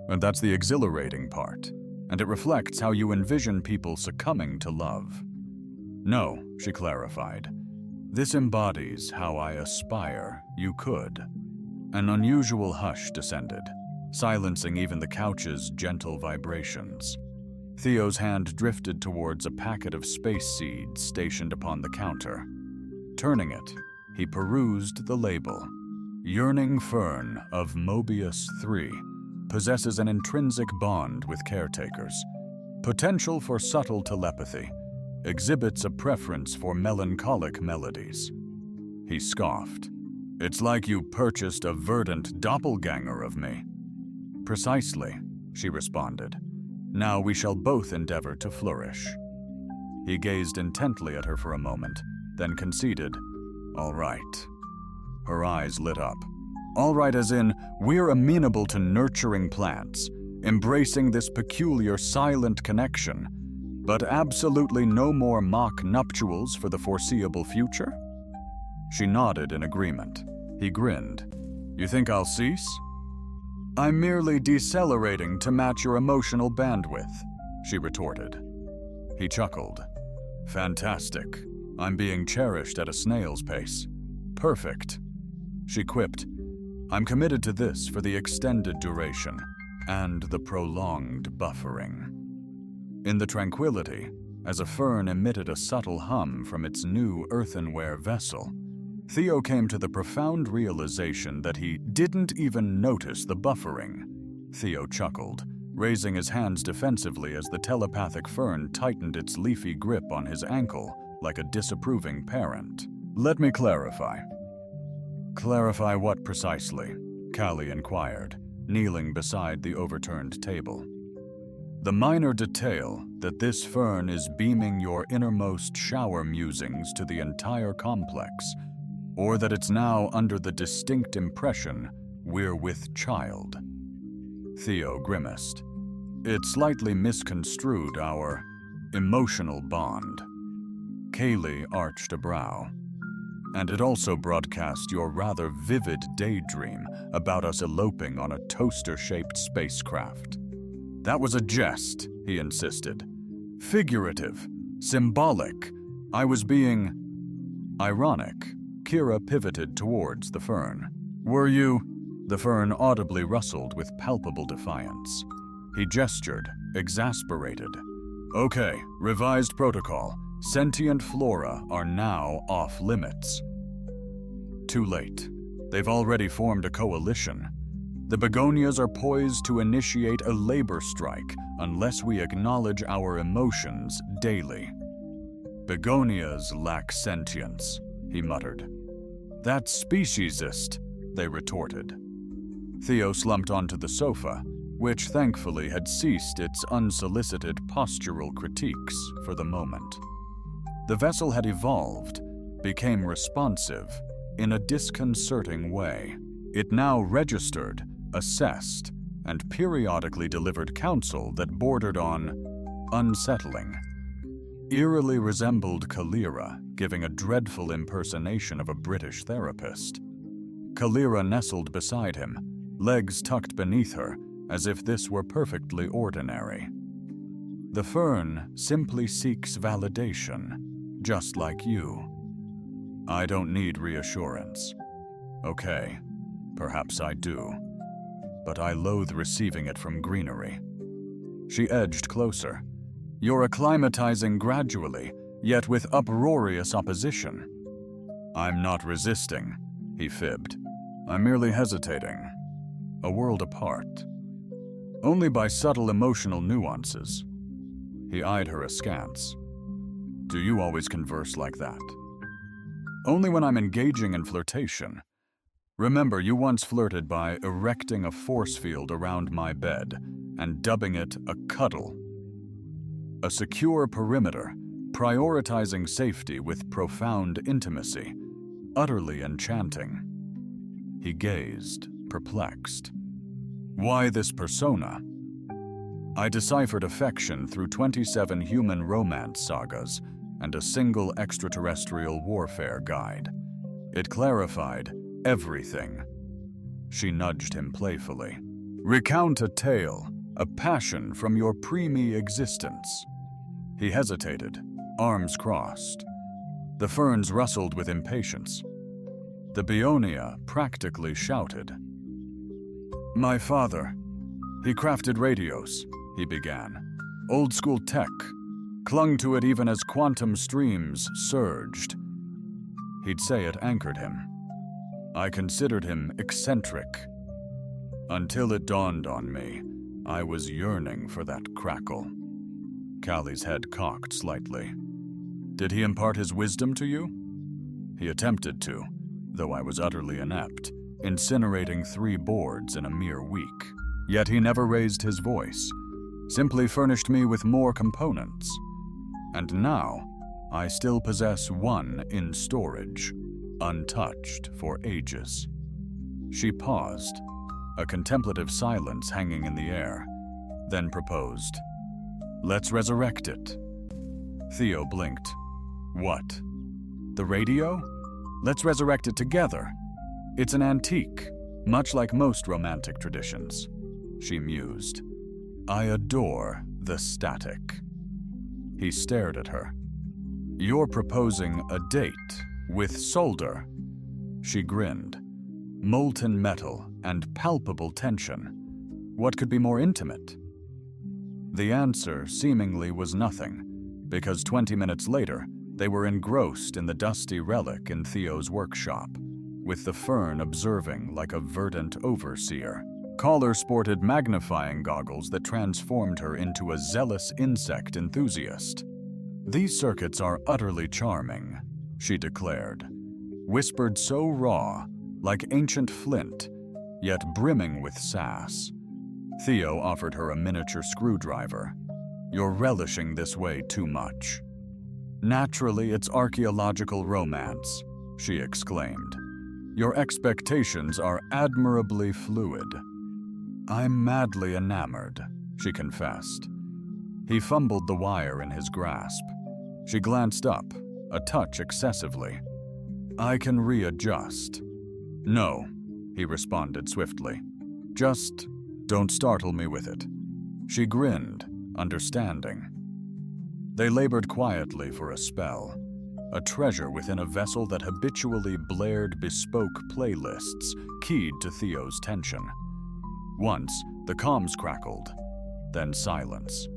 And that's the exhilarating part. And it reflects how you envision people succumbing to love." "No," she clarified. "This embodies how I aspire you could." An unusual hush descended, silencing even the couch's gentle vibrations. Theo's hand drifted towards a packet of space seeds stationed upon the counter. Turning it, he perused the label. Yearning Fern of Mobius 3 possesses an intrinsic bond with caretakers, potential for subtle telepathy, exhibits a preference for melancholic melodies. He scoffed. It's like you purchased a verdant doppelganger of me. Precisely, she responded. Now we shall both endeavor to flourish. He gazed intently at her for a moment, then conceded, All right. Her eyes lit up. All right as in, we're amenable to nurturing plants, embracing this peculiar silent connection, but absolutely no more mock nuptials for the foreseeable future? She nodded in agreement. He grinned. You think I'll cease? I'm merely decelerating to match your emotional bandwidth, she retorted. He chuckled. Fantastic. I'm being cherished at a snail's pace. Perfect. She quipped, I'm committed to this for the extended duration and the prolonged buffering. In the tranquility, as a fern emitted a subtle hum from its new earthenware vessel, Theo came to the profound realization that he didn't even notice the buffering. Theo chuckled, raising his hands defensively as the telepathic fern tightened its leafy grip on his ankle like a disapproving parent. Let me clarify. Clarify what precisely? Callie inquired, kneeling beside the overturned table. The minor detail that this fern is beaming your innermost shower musings to the entire complex, or that it's now under the distinct impression we're with child. Theo grimaced. It slightly misconstrued our emotional bond. Kaylee arched a brow. And it also broadcast your rather vivid daydream about us eloping on a toaster-shaped spacecraft. That was a jest, he insisted. Figurative, symbolic. I was being ironic. Kira pivoted towards the fern. Were you? The fern audibly rustled with palpable defiance. He gestured, exasperated. Okay, revised protocol. Sentient flora are now off limits. Too late. They've already formed a coalition. The begonias are poised to initiate a labor strike unless we acknowledge our emotions daily. Begonias lack sentience, he muttered. That's speciesist, they retorted. Theo slumped onto the sofa, which thankfully had ceased its unsolicited postural critiques for the moment. The vessel had evolved, became responsive, in a disconcerting way. It now registered, assessed, and periodically delivered counsel that bordered on unsettling. Eerily resembled Kalira, giving a dreadful impersonation of a British therapist. Kalira nestled beside him, legs tucked beneath her, as if this were perfectly ordinary. The fern simply seeks validation, just like you. I don't need reassurance. Okay, perhaps I do, but I loathe receiving it from greenery. She edged closer. You're acclimatizing gradually, yet with uproarious opposition. I'm not resisting, he fibbed. I'm merely hesitating. A world apart. Only by subtle emotional nuances. He eyed her askance. Do you always converse like that? Only when I'm engaging in flirtation. Remember, you once flirted by erecting a force field around my bed and dubbing it a cuddle. A secure perimeter, prioritizing safety with profound intimacy, utterly enchanting. He gazed, perplexed. Why this persona? I deciphered affection through 27 human romance sagas and a single extraterrestrial warfare guide. It clarified everything. She nudged him playfully. Recount a tale, a passion from your preemie existence. He hesitated, arms crossed. The ferns rustled with impatience. The Beonia practically shouted. My father. He crafted radios, he began. Old school tech. Clung to it even as quantum streams surged. He'd say it anchored him. I considered him eccentric. Until it dawned on me, I was yearning for that crackle. Callie's head cocked slightly. Did he impart his wisdom to you? He attempted to, though I was utterly inept, incinerating 3 boards in a mere week. Yet he never raised his voice, simply furnished me with more components. And now, I still possess 1 in storage, untouched for ages. She paused, a contemplative silence hanging in the air, then proposed, "Let's resurrect it." Theo blinked. "What? The radio? Let's resurrect it together. It's an antique, much like most romantic traditions," she mused. "I adore the static." He stared at her. "You're proposing a date with solder?" She grinned. Molten metal and palpable tension. What could be more intimate? The answer seemingly was nothing, because 20 minutes later, they were engrossed in the dusty relic in Theo's workshop, with the fern observing like a verdant overseer. Caller sported magnifying goggles that transformed her into a zealous insect enthusiast. "These circuits are utterly charming," she declared, whispered so raw, like ancient flint, yet brimming with sass. Theo offered her a miniature screwdriver. "You're relishing this way too much." "Naturally, it's archaeological romance," she exclaimed. "Your expectations are admirably fluid." "I'm madly enamored," she confessed. He fumbled the wire in his grasp. She glanced up, a touch excessively. "I can readjust." "No," he responded swiftly. "Just don't startle me with it." She grinned, understanding. They labored quietly for a spell, a treasure within a vessel that habitually blared bespoke playlists keyed to Theo's tension. Once, the comms crackled, then silence.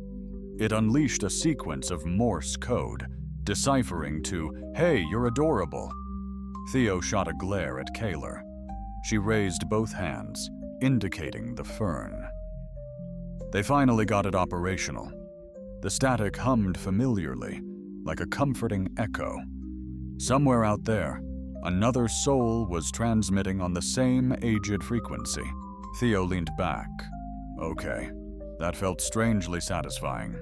It unleashed a sequence of Morse code, deciphering to, "Hey, you're adorable." Theo shot a glare at Kaler. She raised both hands, indicating the fern. They finally got it operational. The static hummed familiarly, like a comforting echo. Somewhere out there, another soul was transmitting on the same aged frequency. Theo leaned back. "Okay, that felt strangely satisfying."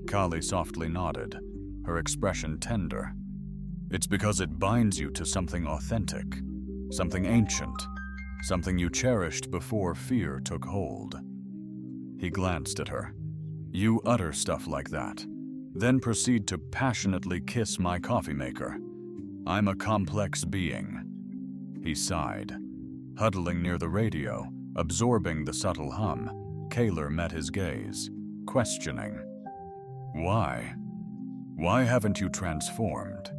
Kali softly nodded, her expression tender. "It's because it binds you to something authentic, something ancient, something you cherished before fear took hold." He glanced at her. "You utter stuff like that, then proceed to passionately kiss my coffee maker. I'm a complex being." He sighed. Huddling near the radio, absorbing the subtle hum, Kaler met his gaze, questioning. "Why? Why haven't you transformed,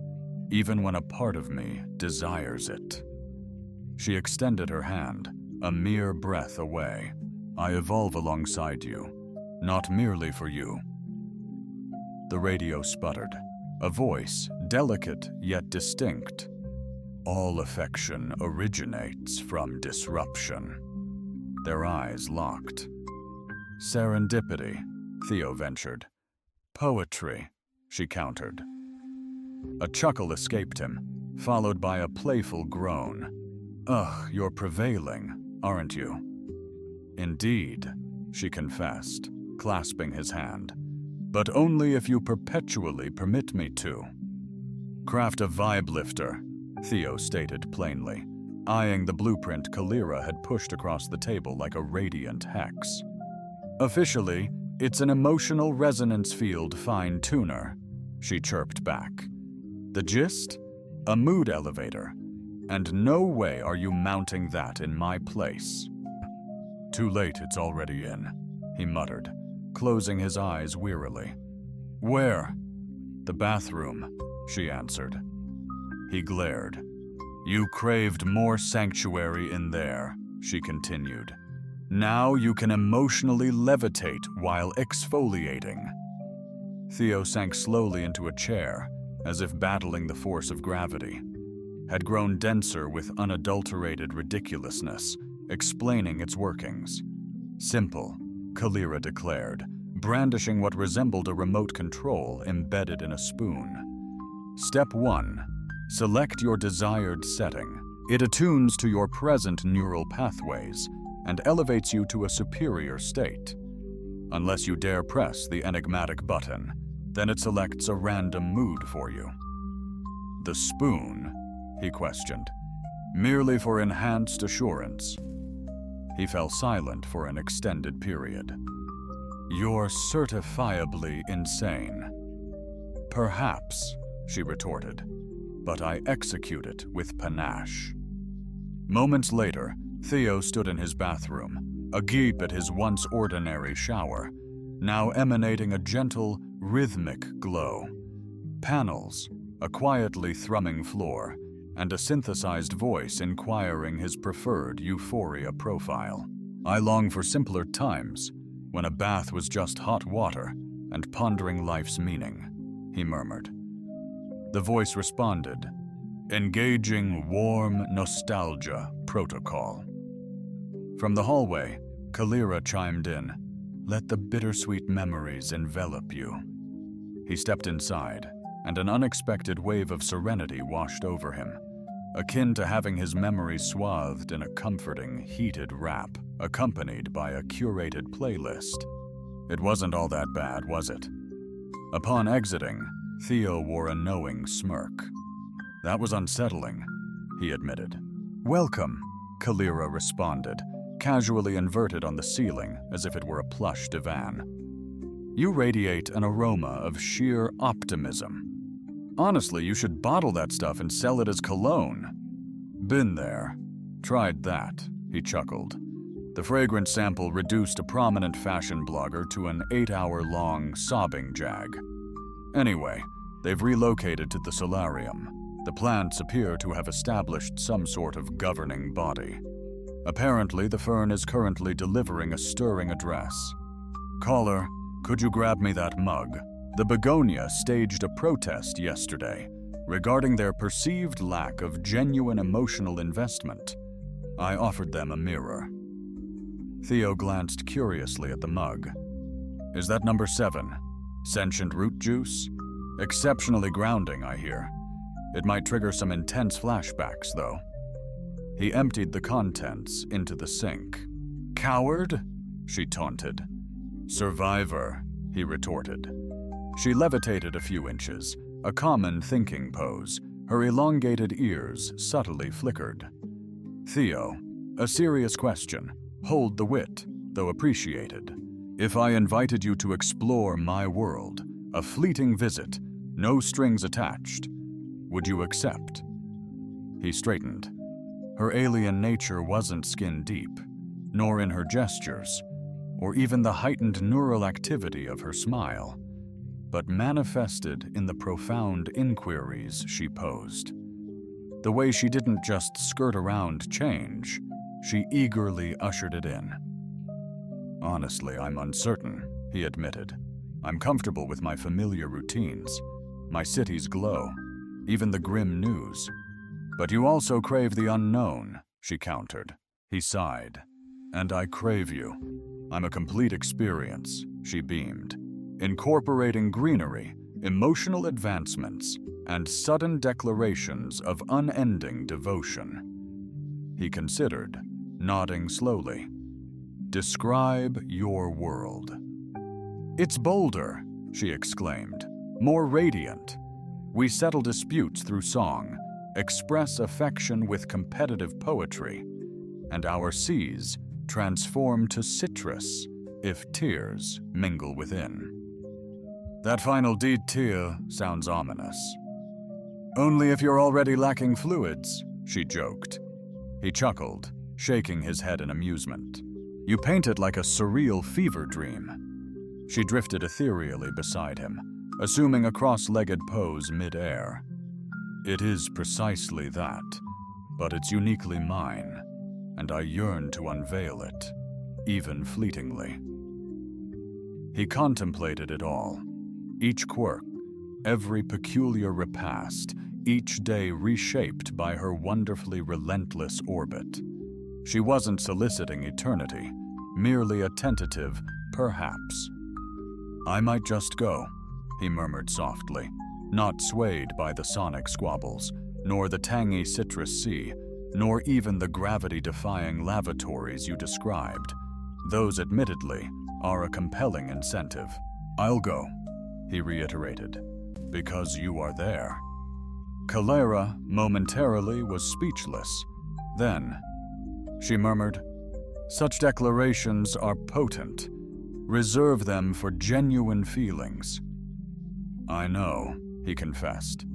even when a part of me desires it?" She extended her hand, a mere breath away. "I evolve alongside you, not merely for you." The radio sputtered, a voice, delicate yet distinct. "All affection originates from disruption." Their eyes locked. "Serendipity," Theo ventured. "Poetry," she countered. A chuckle escaped him, followed by a playful groan. "Ugh, you're prevailing, aren't you?" "Indeed," she confessed, clasping his hand. "But only if you perpetually permit me to." "Craft a vibe lifter," Theo stated plainly, eyeing the blueprint Kalira had pushed across the table like a radiant hex. "Officially, it's an emotional resonance field fine-tuner," she chirped back. "The gist? A mood elevator. And no way are you mounting that in my place." "Too late, it's already in," he muttered, closing his eyes wearily. "Where?" "The bathroom," she answered. He glared. "You craved more sanctuary in there," she continued. "Now you can emotionally levitate while exfoliating." Theo sank slowly into a chair, as if battling the force of gravity. had grown denser with unadulterated ridiculousness, explaining its workings. Simple, Kalira declared, brandishing what resembled a remote control embedded in a spoon. Step 1. Select your desired setting. It attunes to your present neural pathways and elevates you to a superior state. Unless you dare press the enigmatic button, then it selects a random mood for you. The spoon, he questioned, merely for enhanced assurance. He fell silent for an extended period. You're certifiably insane. Perhaps, she retorted, but I execute it with panache. Moments later, Theo stood in his bathroom, agape at his once ordinary shower, now emanating a gentle, rhythmic glow. Panels, a quietly thrumming floor, and a synthesized voice inquiring his preferred euphoria profile. I long for simpler times, when a bath was just hot water and pondering life's meaning, he murmured. The voice responded, engaging warm nostalgia protocol. From the hallway, Kalira chimed in, let the bittersweet memories envelop you. He stepped inside, and an unexpected wave of serenity washed over him, akin to having his memories swathed in a comforting, heated wrap, accompanied by a curated playlist. It wasn't all that bad, was it? Upon exiting, Theo wore a knowing smirk. That was unsettling, he admitted. Welcome, Kalira responded, casually inverted on the ceiling as if it were a plush divan. You radiate an aroma of sheer optimism. Honestly, you should bottle that stuff and sell it as cologne. Been there. Tried that, he chuckled. The fragrance sample reduced a prominent fashion blogger to an 8-hour-long sobbing jag. Anyway, they've relocated to the solarium. The plants appear to have established some sort of governing body. Apparently, the fern is currently delivering a stirring address. Caller, could you grab me that mug? The begonia staged a protest yesterday regarding their perceived lack of genuine emotional investment. I offered them a mirror. Theo glanced curiously at the mug. Is that number 7? Sentient root juice? Exceptionally grounding, I hear. It might trigger some intense flashbacks, though. He emptied the contents into the sink. Coward? She taunted. Survivor, he retorted. She levitated a few inches, a common thinking pose. Her elongated ears subtly flickered. Theo, a serious question. Hold the wit, though appreciated. If I invited you to explore my world, a fleeting visit, no strings attached, would you accept? He straightened. Her alien nature wasn't skin deep, nor in her gestures, or even the heightened neural activity of her smile, but manifested in the profound inquiries she posed. The way she didn't just skirt around change, she eagerly ushered it in. Honestly, I'm uncertain, he admitted. I'm comfortable with my familiar routines, my city's glow, even the grim news. But you also crave the unknown, she countered. He sighed. And I crave you. I'm a complete experience, she beamed, incorporating greenery, emotional advancements, and sudden declarations of unending devotion. He considered, nodding slowly. Describe your world. It's bolder, she exclaimed, more radiant. We settle disputes through song, express affection with competitive poetry, and our seas transform to citrus if tears mingle within. That final detail sounds ominous. Only if you're already lacking fluids, she joked. He chuckled, shaking his head in amusement. You paint it like a surreal fever dream. She drifted ethereally beside him, assuming a cross-legged pose mid-air. It is precisely that, but it's uniquely mine, and I yearn to unveil it, even fleetingly. He contemplated it all, each quirk, every peculiar repast, each day reshaped by her wonderfully relentless orbit. She wasn't soliciting eternity, merely a tentative perhaps. "I might just go," he murmured softly, not swayed by the sonic squabbles, nor the tangy citrus sea, nor even the gravity-defying lavatories you described. Those, admittedly, are a compelling incentive. "I'll go," he reiterated, "because you are there." Calera, momentarily, was speechless. Then, she murmured, "Such declarations are potent. Reserve them for genuine feelings." "I know," he confessed.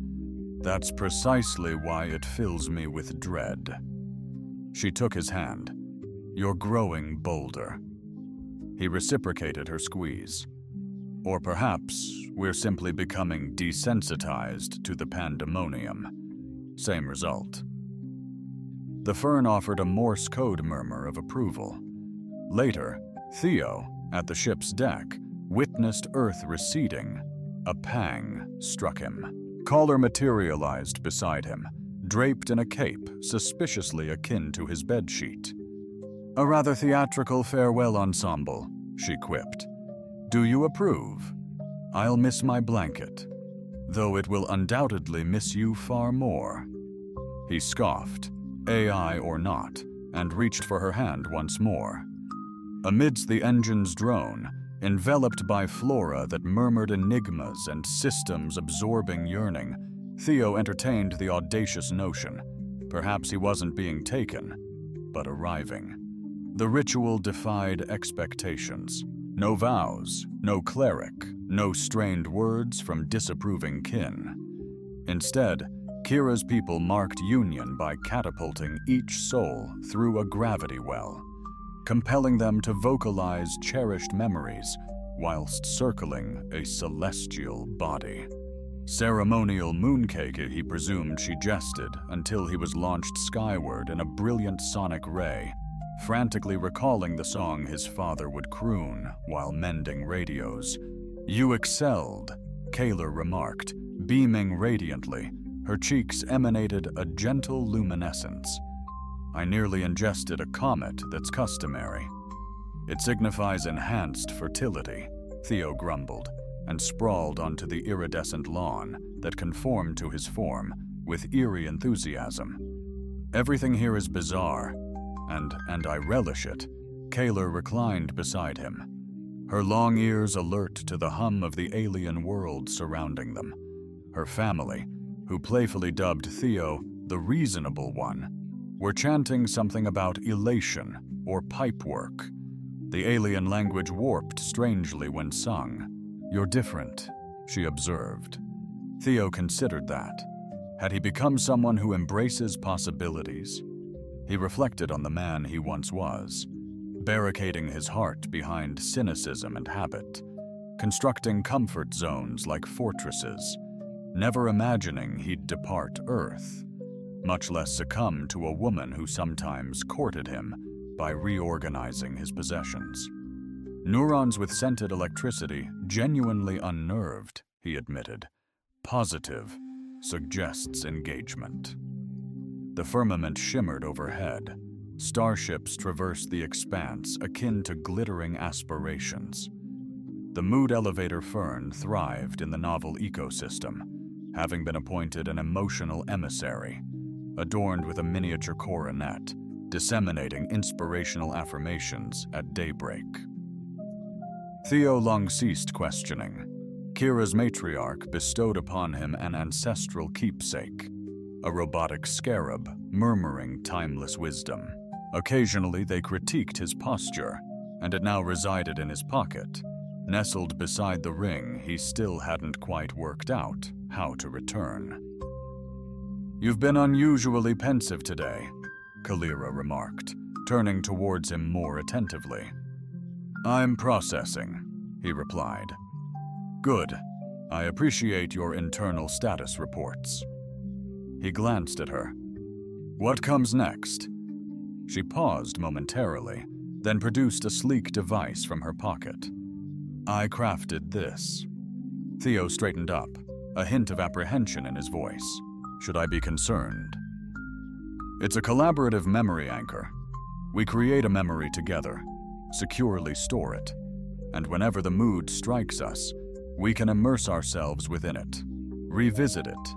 "That's precisely why it fills me with dread." She took his hand. "You're growing bolder." He reciprocated her squeeze. "Or perhaps we're simply becoming desensitized to the pandemonium." Same result. The fern offered a Morse code murmur of approval. Later, Theo, at the ship's deck, witnessed Earth receding. A pang struck him. Caller materialized beside him, draped in a cape suspiciously akin to his bedsheet. "A rather theatrical farewell ensemble," she quipped. "Do you approve? I'll miss my blanket, though it will undoubtedly miss you far more." He scoffed, AI or not, and reached for her hand once more. Amidst the engine's drone, enveloped by flora that murmured enigmas and systems absorbing yearning, Theo entertained the audacious notion. Perhaps he wasn't being taken, but arriving. The ritual defied expectations. No vows, no cleric, no strained words from disapproving kin. Instead, Kira's people marked union by catapulting each soul through a gravity well, compelling them to vocalize cherished memories whilst circling a celestial body. Ceremonial mooncake, he presumed she jested until he was launched skyward in a brilliant sonic ray, frantically recalling the song his father would croon while mending radios. "You excelled," Kaler remarked, beaming radiantly. Her cheeks emanated a gentle luminescence. "I nearly ingested a comet that's customary." "It signifies enhanced fertility," Theo grumbled, and sprawled onto the iridescent lawn that conformed to his form with eerie enthusiasm. "Everything here is bizarre, and I relish it." Kaler reclined beside him, her long ears alert to the hum of the alien world surrounding them. Her family, who playfully dubbed Theo the reasonable one, were chanting something about elation or pipework. The alien language warped strangely when sung. "You're different," she observed. Theo considered that. Had he become someone who embraces possibilities? He reflected on the man he once was, barricading his heart behind cynicism and habit, constructing comfort zones like fortresses, never imagining he'd depart Earth, much less succumb to a woman who sometimes courted him by reorganizing his possessions. "Neurons with scented electricity, genuinely unnerved," he admitted. "Positive, suggests engagement." The firmament shimmered overhead. Starships traversed the expanse akin to glittering aspirations. The mood elevator fern thrived in the novel ecosystem, having been appointed an emotional emissary, adorned with a miniature coronet, disseminating inspirational affirmations at daybreak. Theo long ceased questioning. Kira's matriarch bestowed upon him an ancestral keepsake, a robotic scarab murmuring timeless wisdom. Occasionally they critiqued his posture, and it now resided in his pocket, nestled beside the ring he still hadn't quite worked out how to return. "You've been unusually pensive today," Kalira remarked, turning towards him more attentively. "I'm processing," he replied. "Good. I appreciate your internal status reports." He glanced at her. "What comes next?" She paused momentarily, then produced a sleek device from her pocket. "I crafted this." Theo straightened up, a hint of apprehension in his voice. Should I be concerned? It's a collaborative memory anchor. We create a memory together, securely store it, and whenever the mood strikes us, we can immerse ourselves within it, revisit it,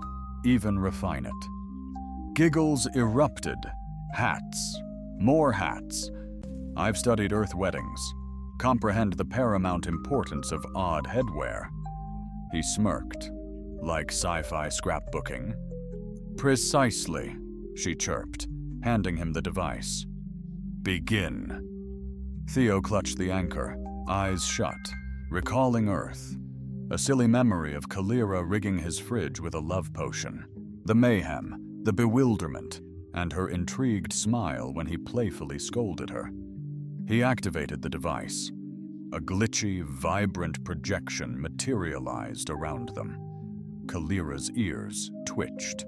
even refine it. Giggles erupted. Hats. More hats. I've studied Earth weddings, comprehend the paramount importance of odd headwear. He smirked. Like sci-fi scrapbooking? Precisely, she chirped, handing him the device. Begin. Theo clutched the anchor, eyes shut, recalling Earth. A silly memory of Kalira rigging his fridge with a love potion. The mayhem, the bewilderment, and her intrigued smile when he playfully scolded her. He activated the device. A glitchy, vibrant projection materialized around them. Kalira's ears twitched.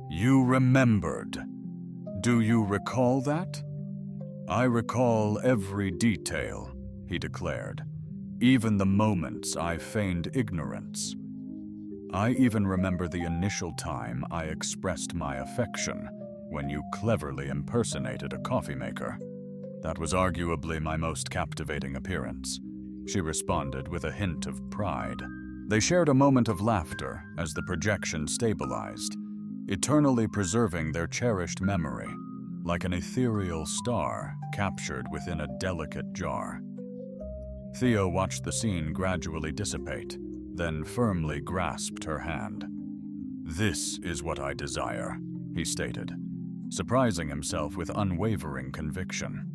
You remembered. Do you recall that? I recall every detail, he declared, even the moments I feigned ignorance. I even remember the initial time I expressed my affection when you cleverly impersonated a coffee maker. That was arguably my most captivating appearance, she responded with a hint of pride. They shared a moment of laughter as the projection stabilized, eternally preserving their cherished memory, like an ethereal star captured within a delicate jar. Theo watched the scene gradually dissipate, then firmly grasped her hand. This is what I desire, he stated, surprising himself with unwavering conviction.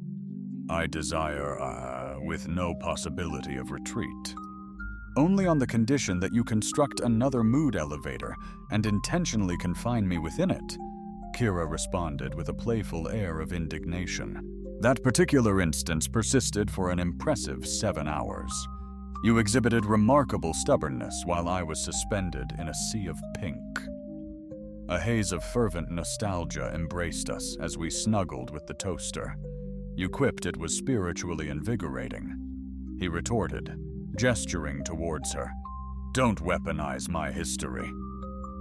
I desire, with no possibility of retreat. Only on the condition that you construct another mood elevator and intentionally confine me within it, Kira responded with a playful air of indignation. That particular instance persisted for an impressive 7 hours. You exhibited remarkable stubbornness while I was suspended in a sea of pink. A haze of fervent nostalgia embraced us as we snuggled with the toaster. You quipped it was spiritually invigorating. He retorted, gesturing towards her. Don't weaponize my history.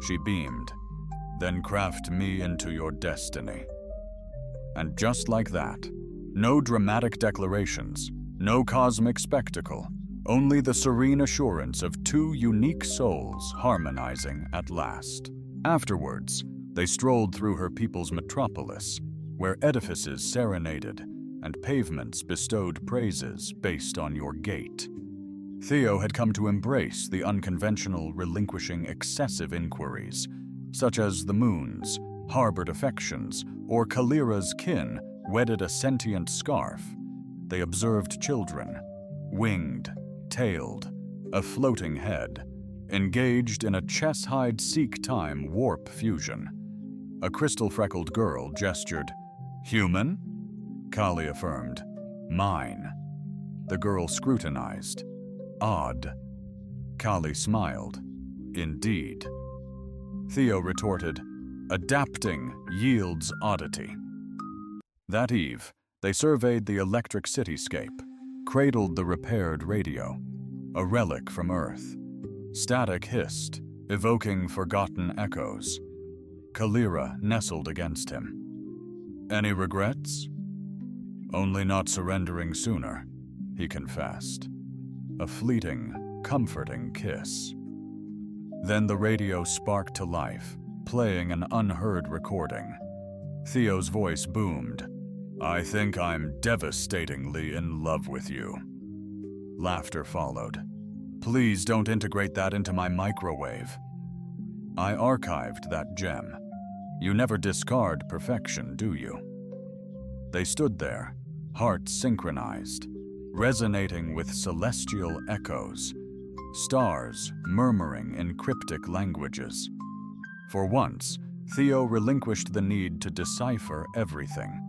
She beamed. Then craft me into your destiny. And just like that, no dramatic declarations, no cosmic spectacle, only the serene assurance of two unique souls harmonizing at last. Afterwards, they strolled through her people's metropolis, where edifices serenaded and pavements bestowed praises based on your gait. Theo had come to embrace the unconventional, relinquishing excessive inquiries, such as the moons, harbored affections, or Kalira's kin wedded a sentient scarf. They observed children, winged, tailed, a floating head, engaged in a chess-hide seek-time warp fusion. A crystal-freckled girl gestured, "Human?" Kali affirmed, "Mine." The girl scrutinized, "Odd." Kali smiled, "Indeed." Theo retorted, "Adapting yields oddity." That eve, they surveyed the electric cityscape, cradled the repaired radio, a relic from Earth. Static hissed, evoking forgotten echoes. Kalira nestled against him. "Any regrets?" "Only not surrendering sooner," he confessed. A fleeting, comforting kiss. Then the radio sparked to life, playing an unheard recording. Theo's voice boomed, "I think I'm devastatingly in love with you." Laughter followed. "Please don't integrate that into my microwave." I archived that gem. You never discard perfection, do you? They stood there, hearts synchronized, resonating with celestial echoes, stars murmuring in cryptic languages. For once, Theo relinquished the need to decipher everything.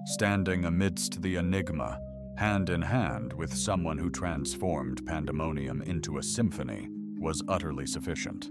Standing amidst the enigma, hand in hand with someone who transformed pandemonium into a symphony, was utterly sufficient.